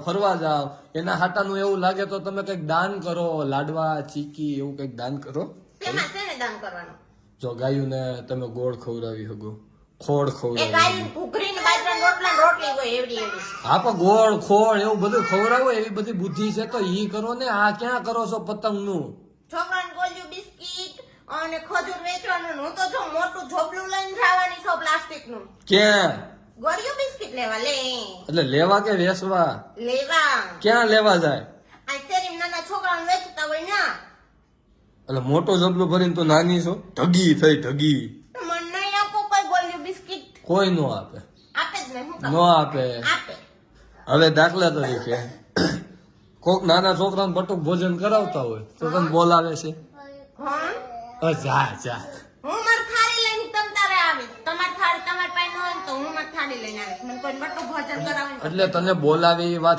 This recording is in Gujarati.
ફરવા જાવ એના હાટાનું એવું લાગે તો તમે કઈક દાન કરો, લાડવા ચીકી એવું કઈક દાન કરો. તેમાં શેને દાન કરવાનું? જો ગાયું ને તમે ગોળ ખવડાવી શકો, ખોળ એ ખવડાવી ગાયને ઘૂઘરીને બાજરાના રોટલા ને રોટલી હોય એવડી એવડી. હા પણ ગોળ ખોળ એવું બધું ખવડાવો એવી બધી બુદ્ધિ છે તો ઈ કરો ને. આ ક્યાં કરો છો પતંગ નું? છોકરાને ગોળ્યું બિસ્કિટ અને ખજૂર વેચવાનું ને હું તો જો મોટું ઝોપલું લઈને જવાની છું પ્લાસ્ટિક નું. ક્યાં? ગોળ્યું બિસ્કિટ લેવા લે એટલે લેવા કે વેચવા? લેવા. ક્યાં લેવા જાય? આ શેરીમાં નાના છોકરાને વેચતા હોય ના. એટલે મોટો જબલું ભરીને તો નાની છો, ઢગી થઈ ઢગી. મને નહીં આપો કોઈ ગોળ્યું બિસ્કિટ. કોઈ નો આપે, આપે જ નહીં. હું નો આપે. આપે. હવે દાખલા તરીકે કોક નાના છોકરાને બટુક ભોજન કરાવતા હોય તો તમે બોલાવે છે? હા જા જા. હું મારી થાળી લઈને તમ તારે આવીશ. તમારી થાળી તમારી પાસે ન હોય ને તો હું મારી થાળી લઈને આવીશ. મને કોઈ બટું ભોજન કરાવીને એટલે તને બોલાવે એ વાત